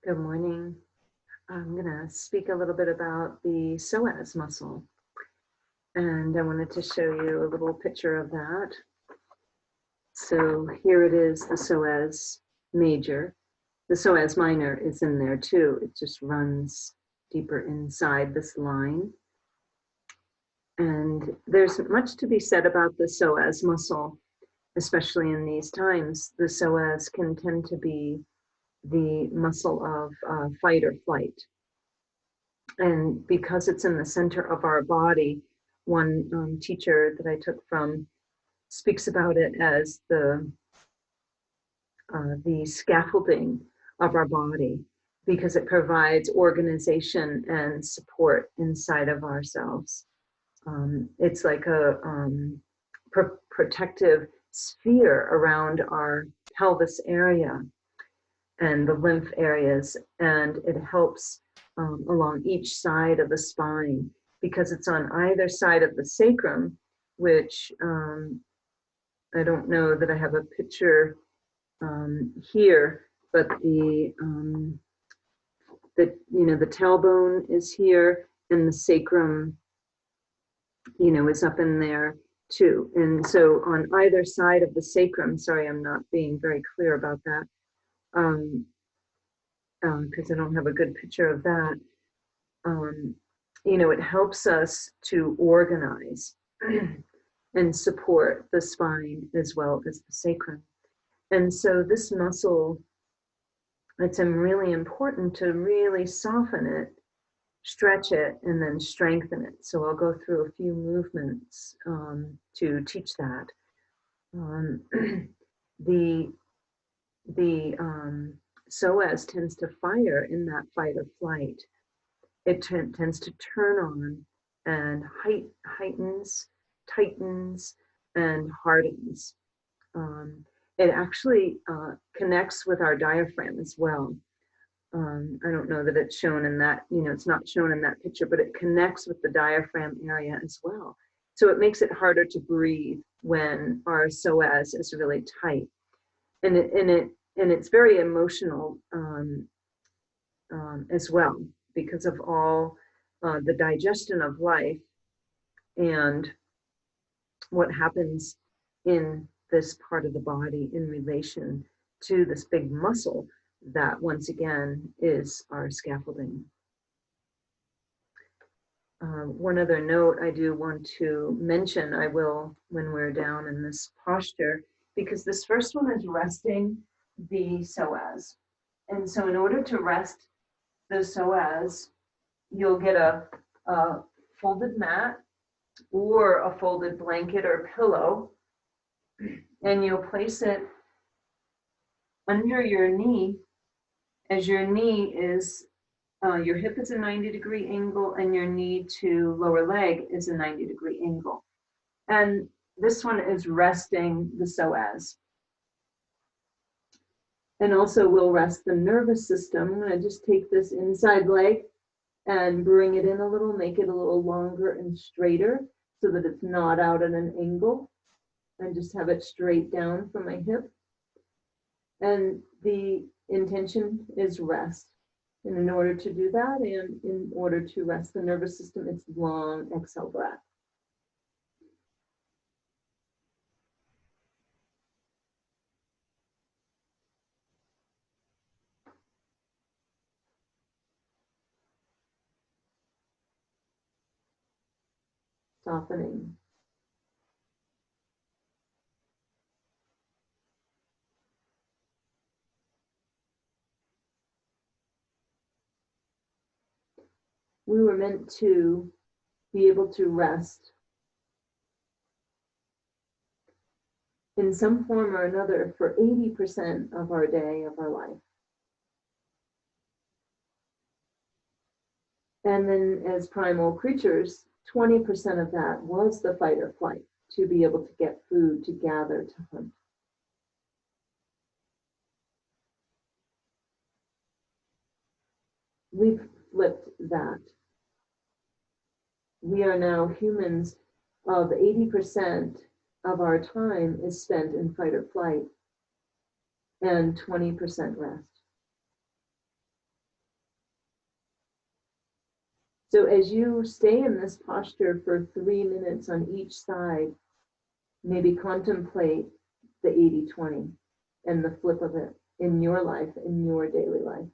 Good morning. I'm going to speak a little bit about the psoas muscle. And I wanted to show you a little picture of that. So here it is, the psoas major. The psoas minor is in there too. It just runs deeper inside this line. And there's much to be said about the psoas muscle, especially in these times. The psoas can tend to be the muscle of fight or flight. And because it's in the center of our body, one teacher that I took from speaks about it as the scaffolding of our body, because it provides organization and support inside of ourselves. It's like a protective sphere around our pelvis area and the lymph areas, and it helps along each side of the spine, because it's on either side of the sacrum, which I don't know that I have a picture here, but the tailbone is here, and the sacrum, is up in there too. And so on either side of the sacrum, sorry, I'm not being very clear about that, because I don't have a good picture of that. It helps us to organize and support the spine as well as the sacrum. And so this muscle, it's really important to really soften it, stretch it, and then strengthen it. So I'll go through a few movements to teach that. The psoas tends to fire in that fight or flight. It tends to turn on and heightens, tightens, and hardens. It actually connects with our diaphragm as well. I don't know that it's shown in that, it's not shown in that picture, but it connects with the diaphragm area as well. So it makes it harder to breathe when our psoas is really tight. And it's very emotional as well, because of all the digestion of life and what happens in this part of the body in relation to this big muscle that, once again, is our scaffolding. One other note I do want to mention, I will when we're down in this posture, because this first one is resting the psoas. And so in order to rest the psoas, you'll get a folded mat or a folded blanket or pillow, and you'll place it under your knee, as your knee is, your hip is a 90-degree angle, and your knee to lower leg is a 90-degree angle. And this one is resting the psoas. And also we'll rest the nervous system. I'm going to just take this inside leg and bring it in a little, make it a little longer and straighter so that it's not out at an angle, and just have it straight down from my hip. And the intention is rest. And in order to do that, and in order to rest the nervous system, it's long exhale breath. Softening. We were meant to be able to rest in some form or another for 80% of our day, of our life. And then as primal creatures, 20% of that was the fight or flight, to be able to get food, to gather, to hunt. We've flipped that. We are now humans of 80% of our time is spent in fight or flight, and 20% rest. So as you stay in this posture for 3 minutes on each side, maybe contemplate the 80-20 and the flip of it in your life, in your daily life.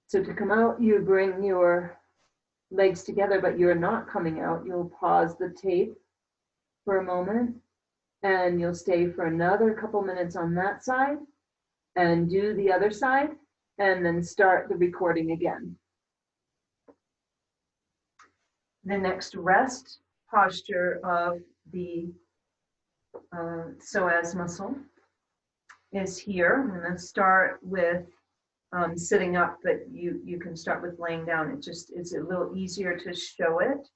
So to come out, you bring your legs together, but you're not coming out. You'll pause the tape for a moment, and you'll stay for another couple minutes on that side and do the other side, and then start the recording again. The next rest posture of the psoas muscle is here. I'm going to start with sitting up, but you can start with laying down. It's a little easier to show it.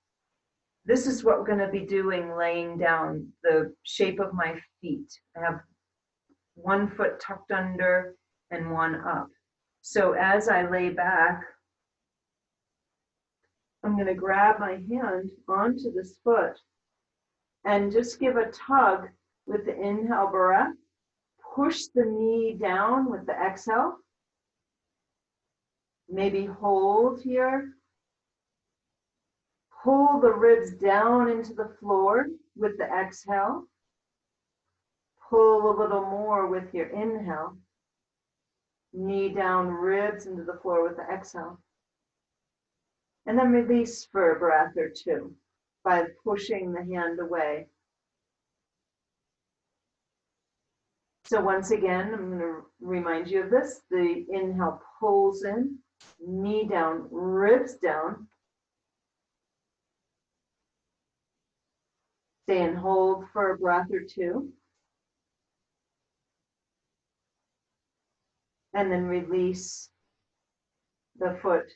This is what we're going to be doing laying down, the shape of my feet. I have one foot tucked under and one up. So as I lay back, I'm going to grab my hand onto this foot and just give a tug with the inhale breath. Push the knee down with the exhale. Maybe hold here. Pull the ribs down into the floor with the exhale. Pull a little more with your inhale. Knee down, ribs into the floor with the exhale. And then release for a breath or two by pushing the hand away. So once again, I'm going to remind you of this. The inhale pulls in, knee down, ribs down. Stay and hold for a breath or two. And then release the foot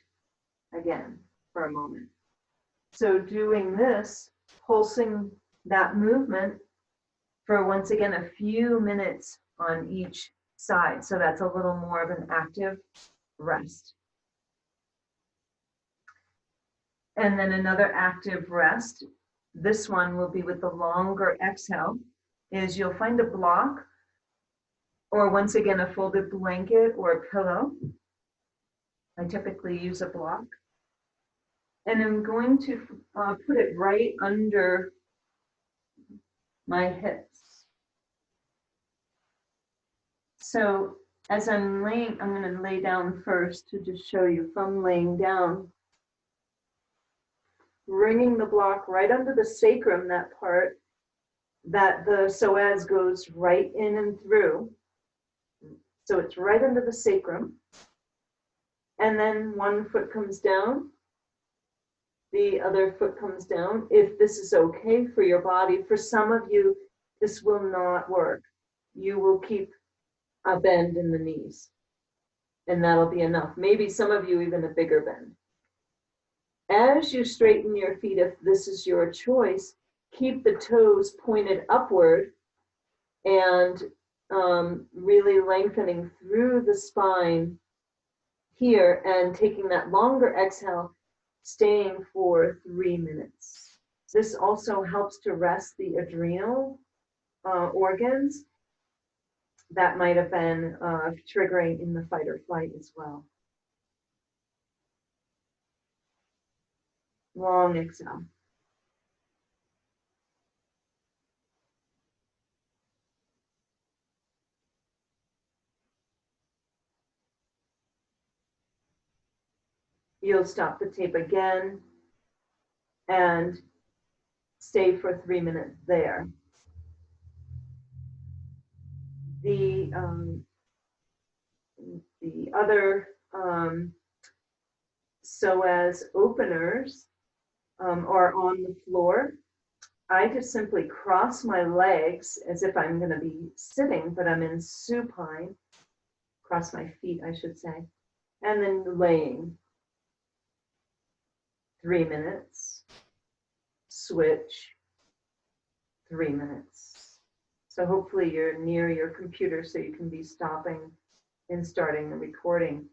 again for a moment. So doing this, pulsing that movement for once again a few minutes on each side. So that's a little more of an active rest. And then another active rest. This one will be with the longer exhale, is you'll find a block or once again a folded blanket or a pillow. I typically use a block. And I'm going to put it right under my hips. So as I'm laying, I'm going to lay down first to just show you from laying down. Bringing the block right under the sacrum, that part that the psoas goes right in and through. So it's right under the sacrum. And then one foot comes down. The other foot comes down. If this is okay for your body, for some of you, this will not work. You will keep a bend in the knees, and that'll be enough. Maybe some of you even a bigger bend. As you straighten your feet, if this is your choice, keep the toes pointed upward and really lengthening through the spine here and taking that longer exhale, staying for 3 minutes. This also helps to rest the adrenal organs that might have been triggering in the fight or flight as well. Long exhale. You'll stop the tape again and stay for 3 minutes there. The other psoas openers are on the floor. I just simply cross my legs as if I'm going to be sitting, but I'm in supine. Cross my feet, I should say. And then laying. 3 minutes. Switch. 3 minutes. So hopefully you're near your computer so you can be stopping and starting the recording.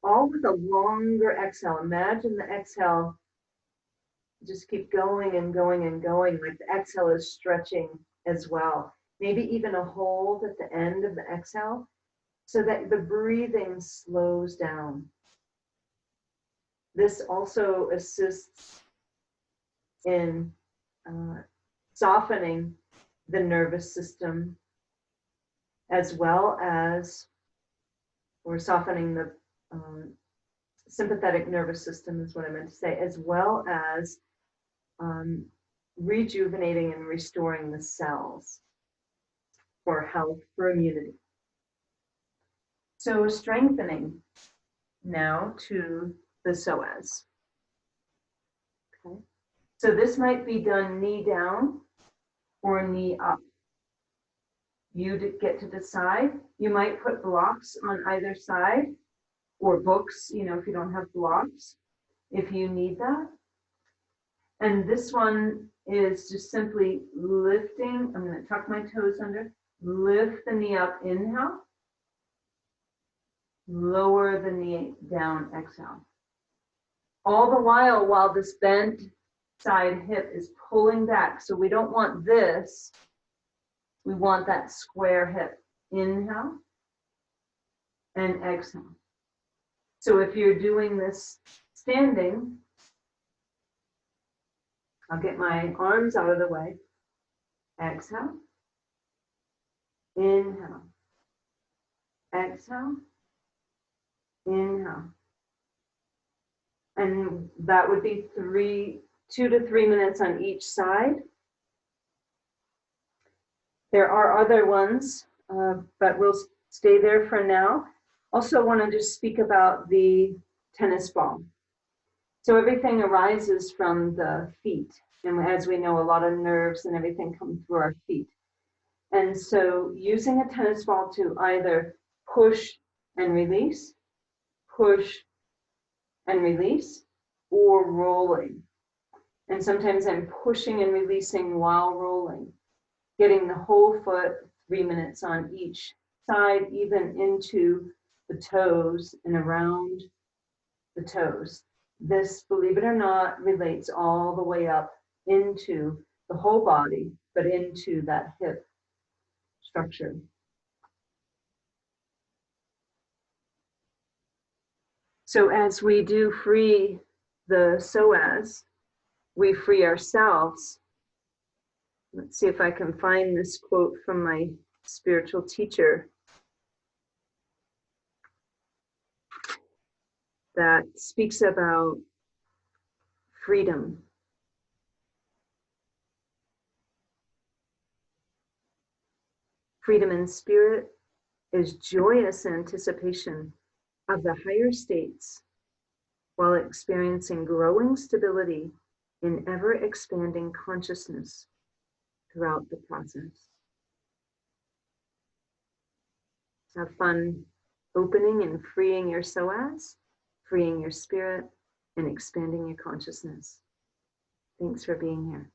All with a longer exhale. Imagine the exhale. Just keep going and going and going, like the exhale is stretching as well. Maybe even a hold at the end of the exhale so that the breathing slows down. This also assists in softening the nervous system, as well as, or softening the sympathetic nervous system is what I meant to say, as well as rejuvenating and restoring the cells for health, for immunity. So strengthening now to the psoas. Okay. So this might be done knee down or knee up. You get to decide. You might put blocks on either side, or books, if you don't have blocks, if you need that. And this one is just simply lifting. I'm going to tuck my toes under, lift the knee up, inhale, lower the knee down, exhale. All the while this bent side hip is pulling back. So we don't want this. We want that square hip. Inhale and exhale. So if you're doing this standing, I'll get my arms out of the way. Exhale. Inhale. Exhale. Inhale. And that would be 2 to 3 minutes on each side. There are other ones, but we'll stay there for now. Also want to just speak about the tennis ball. So everything arises from the feet. And as we know, a lot of nerves and everything come through our feet. And so using a tennis ball to either push and release, push and release, or rolling. And sometimes I'm pushing and releasing while rolling, getting the whole foot 3 minutes on each side, even into the toes and around the toes. This, believe it or not, relates all the way up into the whole body, but into that hip structure. So as we do free the psoas, we free ourselves. Let's see if I can find this quote from my spiritual teacher that speaks about freedom. Freedom in spirit is joyous anticipation of the higher states while experiencing growing stability in ever-expanding consciousness throughout the process. Have fun opening and freeing your psoas, freeing your spirit, and expanding your consciousness. Thanks for being here.